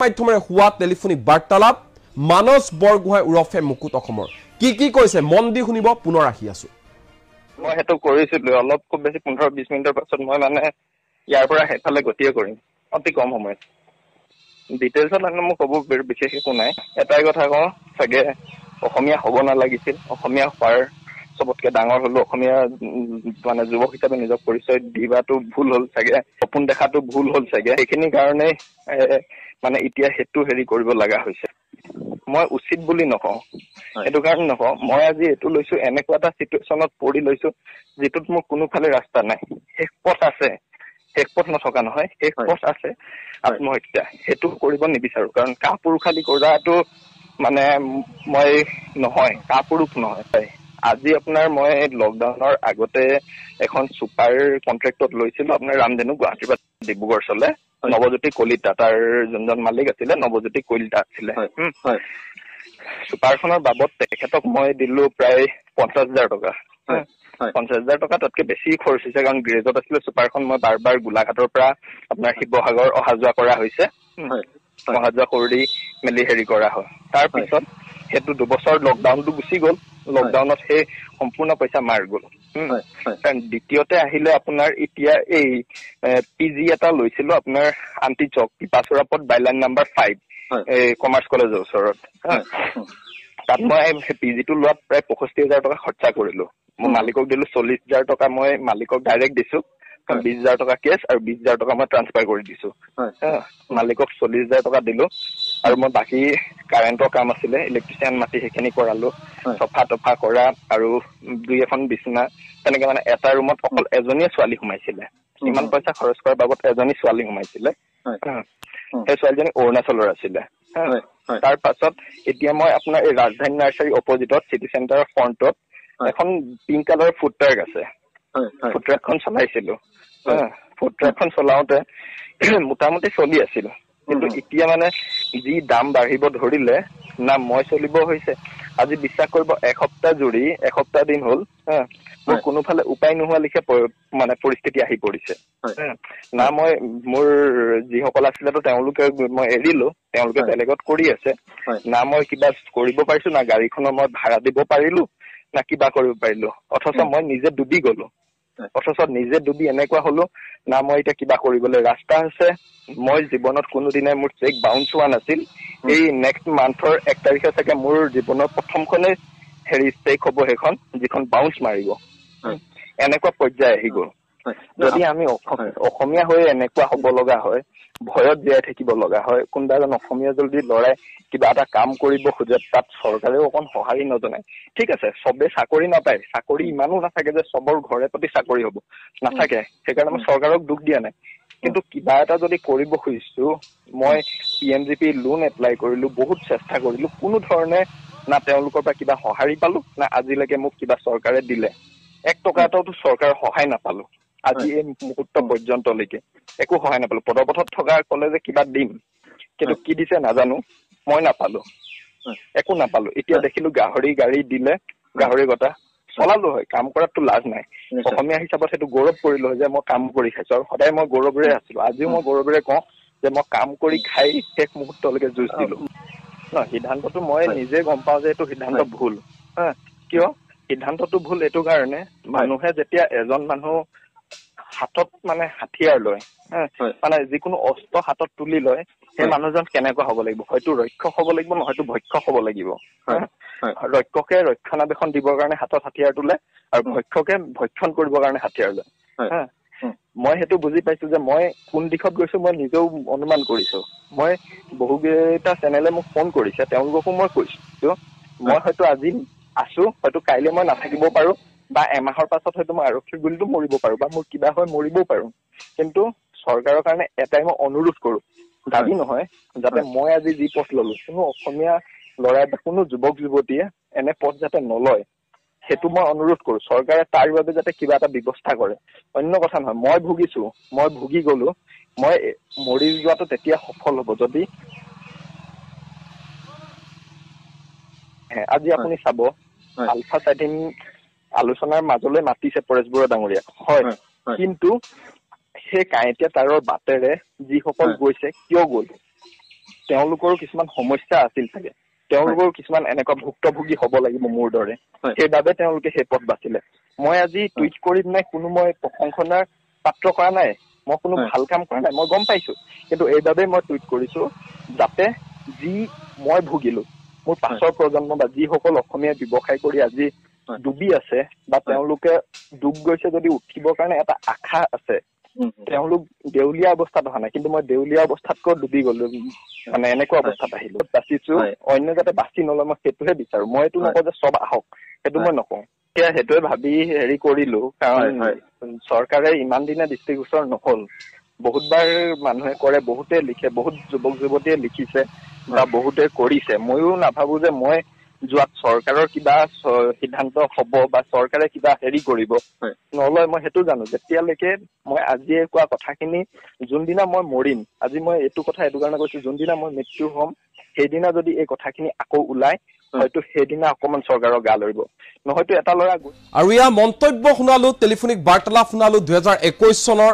মাধ্যমেৰে হোৱা টেলিফোনিক বাৰ্তালাপ মানস বৰগোহাঁই উৰফে মুকুট অসমৰ কি কৈছে মন দি শুনিব পুনৰ আহি আছো মই হেতু কৰিছিলো অলপ খুব বেছি 15-20 মিনিটৰ পাছত মই মানে ইয়াৰ পৰা হেফালে গতিয়ে কৰিম অতি কম সময়ত ডিটেইলছত মানে মোক ক'ব বিশেষ একো নাই এটাই কথা কওঁ চাগে অসমীয়া হ'ব নালাগিছিল অসমীয়া হোৱাৰ সবতকে ডাঙৰ হলো অসমীয়া মানে যুৱক হিচাপে নিজক পৰিচয় দিবাটো ভুল হ'ল চাগে সপোন দেখাটো ভুল হ'ল চাগে এইখিনি কাৰণে মানে এতিয়া হেতু হেৰি কৰিব লগা হৈছে মই উচিত বুলি নকওঁ এটো কাৰণ নকওঁ মই আজি এটো লৈছো এনেকুৱা এটা সিচুৱেশনত পৰি লৈছো যেটোত মোৰ কোনোফালে ৰাস্তা নাই শেষ পথ আছে শেষ পথ নথকা নহয় শেষ পথ আছে আত্মহত্যা হেতু কৰিব নিবিচাৰো কাৰণ কাপুৰুষালি কৰাটো মানে মই নহয় কাপুৰুষ নহয় আজি আপোনাৰ মই লকডাউনৰ আগতে এখন সুপাৰ কন্ট্ৰাক্টত লৈছিলো আপোনাৰ ৰামধেনু গুৱাহাটীৰ পৰা ডিব্ৰুগড় চলে নৱজ্যোতি কলিতা তাৰ যোনজন মালিক আছিলে নৱজ্যোতি কলিতা আছিলে সুপাৰখনৰ বাবদ তেখেতক মই দিলো প্ৰায় 50,000 টকা 50,000 টকা তাতকে বেছি খৰচ হৈছে কাৰণ গ্ৰেজত আছিলে সুপাৰখন মই বাৰ গোলাঘাটৰ পৰা আপোনাৰ শিৱসাগৰ অহা যোৱা কৰা হৈছে অহা যোৱা কৰি মেলি হেৰি কৰা হয় তাৰ পিছত হেতু 2 বছৰ লকডাউনটো গুচি গ'ল লকডাউনত সেই সম্পূৰ্ণ পইচা মাৰ গ'ল কাৰণ দ্বিতীয়তে আহিলে আপোনাৰ এতিয়া এই পিজি এটা লৈছিলো আপোনাৰ আন্টি চক পিপাচৰা পথ বাইলাইন নাম্বাৰ 5 এই কমাৰ্চ কলেজৰ ওচৰত তাত মই পিজিটো লোৱাত প্ৰায় 65,000 টকা খৰচা কৰিলো মই মালিকক দিলো 40,000 টকা মই মালিকক ডাইৰেক্ট দিছো 20,000 টকা কেছ আৰু 20,000 টকা মই ট্ৰান্সফাৰ কৰি দিছো মালিকক 40,000 টকা দিলো আৰু মই বাকি কাৰেণ্টৰ কাম আছিলে ইলেক্ট্ৰিচিয়ান মাতি সেইখিনি কৰালো সফা তফা কৰা আৰু দুই এখন বিছনা তেনেকে মানে এটা ৰুমত অকল এজনীয়ে ছোৱালী সোমাইছিলে ইমান পইচা খৰচ কৰাৰ বাবদ এজনী ছোৱালী সোমাইছিলে সেই ছোৱালীজনী অৰুণাচলৰ আছিলে তাৰ পাছত এতিয়া মই আপোনাৰ এই ৰাজধানী নাৰ্চাৰী অপজিটত চিটি চেণ্টাৰৰ ফ্ৰণ্টত এখন পিংক কালাৰ ফুড ট্ৰাক আছে ফুড ট্ৰাকখন চলাইছিলো ফুড ট্ৰাকখন চলাওতে মোটামুটি চলি আছিল কিন্তু এতিয়া মানে যি দাম বাঢ়িব ধৰিলে না মই চলিব হৈছে আজি বিশ্বাস কৰিব এসপ্তাহ দিন হ'ল মোৰ কোনোফালে উপায় নোহোৱা লিখে মানে পৰিস্থিতি আহি পৰিছে না মই মোৰ যিসকল আছিলে তো তেওঁলোকে মই এৰিলো তেওঁলোকে বেলেগত কৰি আছে না মই কিবা কৰিব পাৰিছো না গাড়ীখনৰ মই ভাড়া দিব পাৰিলো না কিবা কৰিব পাৰিলো অথচ মই নিজে ডুবি গলো এনেকুৱা হলো না মই এতিয়া কিবা কৰিবলৈ ৰাস্তা আছে মই জীৱনত কোনোদিনে মোৰ চেক বাউন্স হোৱা নাছিল এই নেক্সট মান্থৰ 1 তাৰিখে চাগে মোৰ জীৱনৰ প্ৰথমখনে হেৰি চেক হ'ব সেইখন যিখন বাউন্স মাৰিব এনেকুৱা পৰ্যায় আহি গ'ল যদি আমি অসমীয়া হৈ এনেকুৱা হ'ব লগা হয় ভয়ত জীয়াই থাকিব লগা হয় কোনোবা এজন অসমীয়া যদি লৰাই কিবা এটা কাম কৰিব খোজে তাত চৰকাৰেও অকণ সহায় নজনায় ঠিক আছে সবে চাকৰি নাপায় চাকৰি ইমানো নাথাকে যে সবৰ ঘৰে প্ৰতি চাকৰি হ'ব নাথাকে সেইকাৰণে মই চৰকাৰক দুখ দিয়া নাই কিন্তু কিবা এটা যদি কৰিব খুজিছো মই পিএমজিপি লোন এপ্লাই কৰিলো বহুত চেষ্টা কৰিলো কোনো ধৰণে না তেওঁলোকৰ পৰা কিবা সহায় পালো না আজিলৈকে মোক কিবা চৰকাৰে দিলে 1 টকা এটাও চৰকাৰৰ সহায় নাপালো আজি এই মুহূৰ্ত পৰ্যন্তলৈকে একো সহায় নাপালো পদপথত থকা কলে যে কিবা দিম কিন্তু কি দিছে নাজানো মই নাপালো একো নাপালো এতিয়া দেখিলো গাহৰি গাড়ী দিলে গাহৰি গটা চলালো হয় কাম কৰাটো লাজ নাই অসমীয়া হিচাপত সেইটো গৌৰৱ কৰিলো যে মই কাম কৰি খাইছো আৰু সদায় মই গৌৰৱেৰে আছিলো আজিও মই গৌৰৱেৰে কওঁ যে মই কাম কৰি খাই শেষ মুহূৰ্তলৈকে যুঁজ দিলো সিদ্ধান্তটো মই নিজে গম পাওঁ যে এইটো সিদ্ধান্ত ভুল কিয় সিদ্ধান্তটো ভুল এইটো কাৰণে মানুহে যেতিয়া এজন মানুহ হাতত মানে হাতিয়াৰ লয় মানে যিকোনো অস্ত্ৰ হাতত তুলি লয় সেই মানুহজন কেনেকুৱা হ'ব লাগিব হয়তো ৰক্ষক হ'ব লাগিব নহয়তো ভক্ষক হ'ব লাগিব ৰক্ষকে ৰক্ষণাবেক্ষণ দিবৰ কাৰণে হাতত হাতিয়াৰ তোলে আৰু ভক্ষকে ভক্ষণ কৰিবৰ কাৰণে হাতিয়াৰ লয় মই সেইটো বুজি পাইছো যে মই কোন দিশত গৈছো মই নিজেও অনুমান কৰিছো মই বহুকেইটা চেনেলে মোক ফোন কৰিছে তেওঁলোককো মই কৈছো মই হয়তো আজি আছো হয়তো কাইলে মই নাথাকিব পাৰো বা এমাহৰ পাছত হয়তো মই আৰক্ষীৰ গুলিতো মৰিব পাৰো বা মোৰ কিবা হয় মৰিবও পাৰো কিন্তু চৰকাৰৰ কাৰণে এটাই মই অনুৰোধ কৰো দাবী নহয় যাতে মই আজি যি পথ ললো কোনো অসমীয়া ল'ৰাই বা কোনো যুৱক যুৱতীয়ে এনে পথ যাতে নলয় সেইটো মই অনুৰোধ কৰো চৰকাৰে তাৰ বাবে যাতে কিবা এটা ব্যৱস্থা কৰে অন্য কথা নহয় মই ভুগি গলো মই মৰি যোৱাটো তেতিয়া সফল হ'ব যদি আজি আপুনি চাব আলফা সাইটিং আলোচনাৰ মাজলৈ মাতিছে পৰেশ বৰুৱা ডাঙৰীয়া হয় কিন্তু সেই কাঁইটীয়া তাৰৰ বাটেৰে যিসকল গৈছে কিয় গ'ল তেওঁলোকৰো কিছুমান সমস্যা আছিল চাগে, তেওঁলোকৰ কিছুমান এনেকুৱা ভুক্তভোগী হ'ব লাগিব মোৰ দৰে, সেইবাবে তেওঁলোকে সেই পথ বাচিলে। মই আজি টুইট কৰি নাই কোনো মই প্ৰশংসনাৰ পাত্ৰ কৰা নাই, মই কোনো ভাল কাম কৰা নাই, মই গম পাইছো, কিন্তু এইবাবে মই টুইট কৰিছো যাতে যি মই ভুগিলো মোৰ পাছৰ প্ৰজন্ম বা যিসকল অসমীয়া ব্যৱসায় কৰি আজি ডুবি আছে বা তেওঁলোকে ডুব গৈছে যদি উঠিবৰ কাৰণে এটা আশা আছে, তেওঁলোক দেউলীয়া অৱস্থাত অহা নাই, কিন্তু মই দেউলীয়া অৱস্থাতকৈ ডুবি গলো, মানে এনেকুৱা অৱস্থাত আহিলো। বাচিছো, অন্য যাতে বাচি নলয় মই সেইটোহে বিচাৰো। মই এইটো নকওঁ যে চব আহক, সেইটো মই নকওঁ। এতিয়া সেইটোৱে ভাবি হেৰি কৰিলো, কাৰণ চৰকাৰে ইমান দিনে দৃষ্টিগোচৰ নহল। বহুতবাৰ মানুহে কৰে, বহুতে লিখে, বহুত যুৱক যুৱতীয়ে লিখিছে বা বহুতে কৰিছে। ময়ো নাভাবো যে মই যোৱাত চৰকাৰৰ কিবা সিদ্ধান্ত হব বা চৰকাৰে কিবা হেৰি কৰিব নলয়, মই সেইটো জানো। যেতিয়ালৈকে মই আজিয়ে কোৱা কথাখিনি, যোনদিনা মই মৰিম, আজি মই এইটো কথা এইটো কাৰণে কৈছো, যোনদিনা মই মৃত্যু হ'ম সেইদিনা যদি এই কথাখিনি আকৌ ওলাই, হয়তো সেইদিনা অকমান চৰকাৰৰ গা লৰিব, নহয়তো এটা ল'ৰা। আৰু ইয়াৰ মন্তব্য শুনালো, টেলিফোনিক বাৰ্তালাপ শুনালো 2021 চনৰ